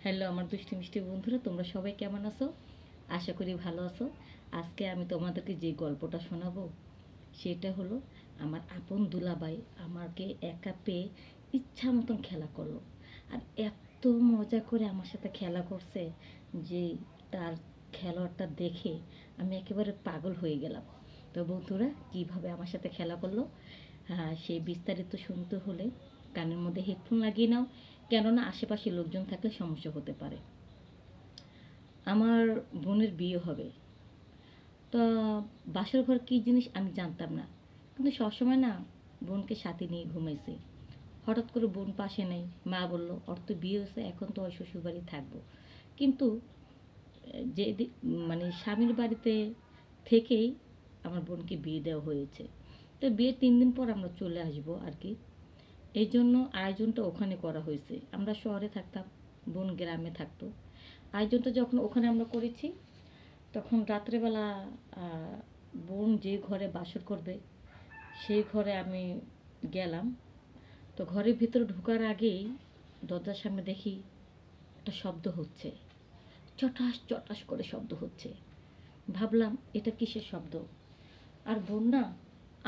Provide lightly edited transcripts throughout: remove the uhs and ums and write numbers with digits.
Hello আমার দুষ্টু মিষ্টি বন্ধুরা, তোমরা সবাই কেমন আছো? আশা করি ভালো আছো। আজকে আমি তোমাদেরকে যে গল্পটা শোনাবো সেটা হলো আমার আপন দুলাভাই আমাকে একা পেয়ে ইচ্ছা মতন খেলা করলো। আর এত মজা করে আমার সাথে খেলা করছে যে তার খেলোয়াড়টা দেখে আমি একেবারে পাগল হয়ে গেলাম। তো বন্ধুরা কীভাবে আমার সাথে খেলা করলো সেই বিস্তারিত শুনতে হলে কানের মধ্যে হেডফোন লাগিয়ে নাও, কেননা আশেপাশে লোকজন থাকলে সমস্যা হতে পারে। আমার বোনের বিয়ে হবে, তো বাসর ঘর কী জিনিস আমি জানতাম না, কিন্তু সবসময় না বোনকে সাথে নিয়ে ঘুমাইছি। হঠাৎ করে বোন পাশে নেই, মা বলল ওর তো বিয়ে হয়েছে, এখন তো ওই শ্বশুরবাড়ি থাকবো। কিন্তু যে মানে স্বামীর বাড়িতে থেকেই আমার বোনকে বিয়ে দেওয়া হয়েছে। তো বিয়ের 3 দিন পর আমরা চলে আসবো আর কি। এই জন্য আয়োজনটা ওখানে করা হয়েছে। আমরা শহরে থাকতাম, বোন গ্রামে থাকতো। আয়োজনটা যখন ওখানে আমরা করেছি, তখন রাত্রেবেলা বোন যে ঘরে বাসর করবে সেই ঘরে আমি গেলাম। তো ঘরের ভিতরে ঢোকার আগেই দরজার সামনে দেখি একটা শব্দ হচ্ছে, চটাস চটাস করে শব্দ হচ্ছে। ভাবলাম এটা কিসের শব্দ, আর বোন না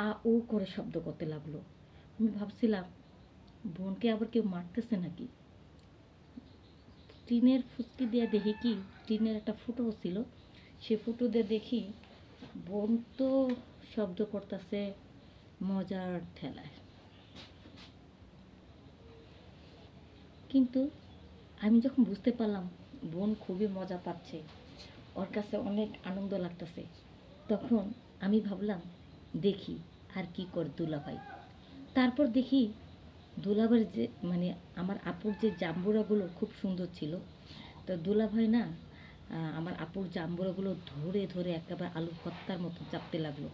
আ উ করে শব্দ করতে লাগলো। আমি ভাবছিলাম বোনকে আবার কেউ মারতেছে নাকি। টিনের ফুচকি দিয়ে দেখি কি, টিনের একটা ফুটো ছিল, সে ফুটো দিয়ে দেখি বোন তো শব্দ করতেছে মজার ঠেলায়। কিন্তু আমি যখন বুঝতে পারলাম বোন খুবই মজা পাচ্ছে, ওর কাছে অনেক আনন্দ লাগতেছে, তখন আমি ভাবলাম দেখি আর কি করে দুলাভাই। তারপর দেখি দুলাভাইয়ের যে মানে আমার আপুর যে জাম্বুরাগুলো খুব সুন্দর ছিল। তো দুলাভাই না আমার আপুর জাম্বুরাগুলো ধরে ধরে একেবারে আলু ভর্তার মতো চাপতে লাগলো।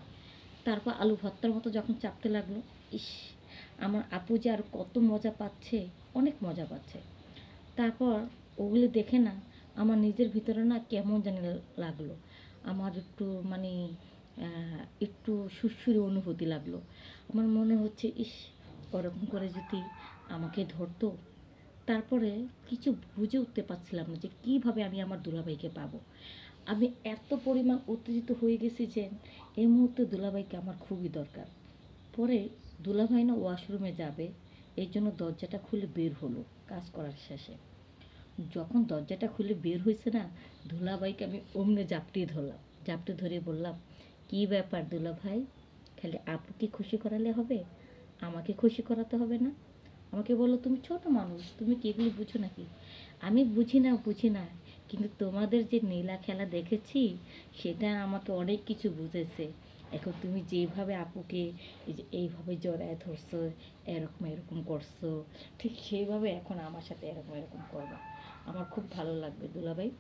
তারপর আলু ভর্তার মতো যখন চাপতে লাগলো, ইস, আমার আপু যে আর কত মজা পাচ্ছে, অনেক মজা পাচ্ছে। তারপর ওগুলো দেখে না আমার নিজের ভিতরে না কেমন জানি লাগলো। আমার একটু মানে একটু সুরসুরি অনুভূতি লাগলো। আমার মনে হচ্ছে ইস, ওরকম করে যদি আমাকে ধরতো। তারপরে কিছু বুঝে উঠতে পারছিলাম না যে কীভাবে আমি আমার দুলাভাইকে পাবো। আমি এত পরিমাণ উত্তেজিত হয়ে গেছি যে এই মুহূর্তে দুলাভাইকে আমার খুবই দরকার। পরে দুলাভাই না ওয়াশরুমে যাবে, এই জন্য দরজাটা খুলে বের হলো কাজ করার শেষে। যখন দরজাটা খুলে বের হয়েছে না, দুলাভাইকে আমি অমনে জাপটিয়ে ধরলাম। জাপটে ধরে বললাম, কী ব্যাপার দুলাভাই, খালি আপুকে খুশি করালে হবে, আমাকে খুশি করাতে হবে না? আমাকে বললো তুমি ছোট মানুষ, তুমি কি এগুলি বুঝো নাকি? আমি বুঝি না, কিন্তু তোমাদের যে নীলা খেলা দেখেছি সেটা আমাকে অনেক কিছু বুঝেছে। এখন তুমি যেভাবে আপুকে এই যে এইভাবে জড়ায় ধরছো, এরকম এরকম করছো, ঠিক সেইভাবে এখন আমার সাথে এরকম এরকম করবা, আমার খুব ভালো লাগবে দুলাভাই।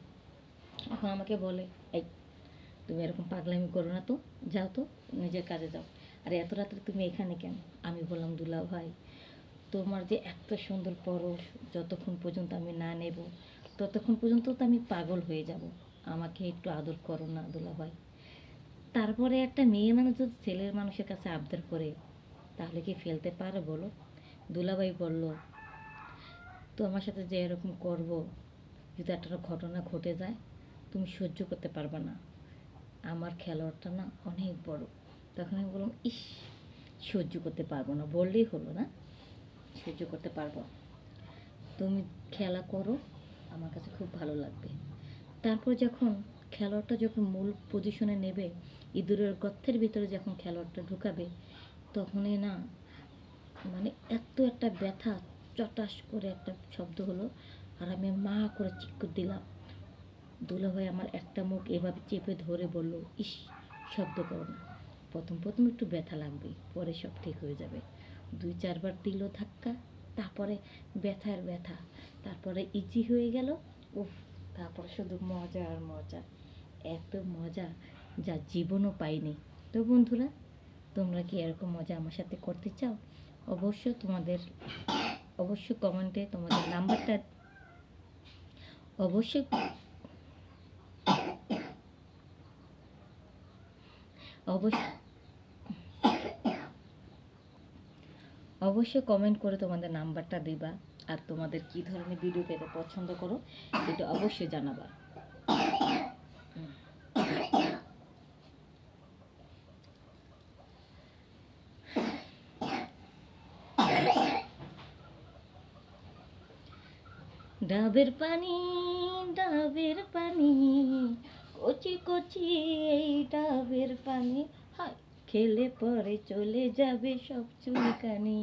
এখন আমাকে বলে, এই তুমি এরকম পাগলামি করো না তো, যাও তো, নিজের কাজে যাও। আর এত রাত্রে তুমি এখানে কেন? আমি বললাম দুলাভাই, তোমার যে এত সুন্দর পরশ, যতক্ষণ পর্যন্ত আমি না নেব ততক্ষণ পর্যন্ত তো আমি পাগল হয়ে যাব। আমাকে একটু আদর করো না দুলাভাই। তারপরে একটা মেয়ে মানুষ যদি ছেলের মানুষের কাছে আবদার করে তাহলে কি ফেলতে পারে বলো? দুলাভাই বলল, তো আমার সাথে যে এরকম করব, যদি একটা ঘটনা ঘটে যায় তুমি সহ্য করতে পারবে না। আমার খেলোয়াড়টা না অনেক বড়। তখন আমি বললাম, ইস, সহ্য করতে পারবো না বললেই হলো না, সহ্য করতে পারবো। তুমি খেলা করো, আমার কাছে খুব ভালো লাগবে। তারপর যখন খেলোয়াড়টা যখন মূল পজিশনে নেবে, ইঁদুরের গর্তের ভিতরে যখন খেলোয়াড়টা ঢুকাবে, তখনই না মানে এত একটা ব্যথা, চটাস করে একটা শব্দ হলো, আর আমি মা করে চিৎকার দিলাম। দুলাভাই আমার একটা মুখ এভাবে চেপে ধরে বলল, ইস, শব্দ করো না, প্রথম প্রথম একটু ব্যথা লাগবে, পরে সব ঠিক হয়ে যাবে। 2-4 বার দিল ধাক্কা, তারপরে ব্যথার ব্যথা, তারপরে ইজি হয়ে গেল। উফ, তারপরে শুধু মজা আর মজা, এত মজা যা জীবনও পাইনি। তো বন্ধুরা, তোমরা কি এরকম মজা আমার সাথে করতে চাও? অবশ্যই কমেন্টে তোমাদের নাম্বারটা অবশ্যই অবশ্যই অবশ্যই কমেন্ট করে তোমাদের নাম্বারটা দিবা। আর তোমাদের কী ধরনের ভিডিও পেতে পছন্দ করো এটা অবশ্যই জানাবা। ডাবের পানি, ডাবের পানি, কচি কচি এই ডাবের পানি, হায় খেলে পরে চলে যাবে সব চুলকানি।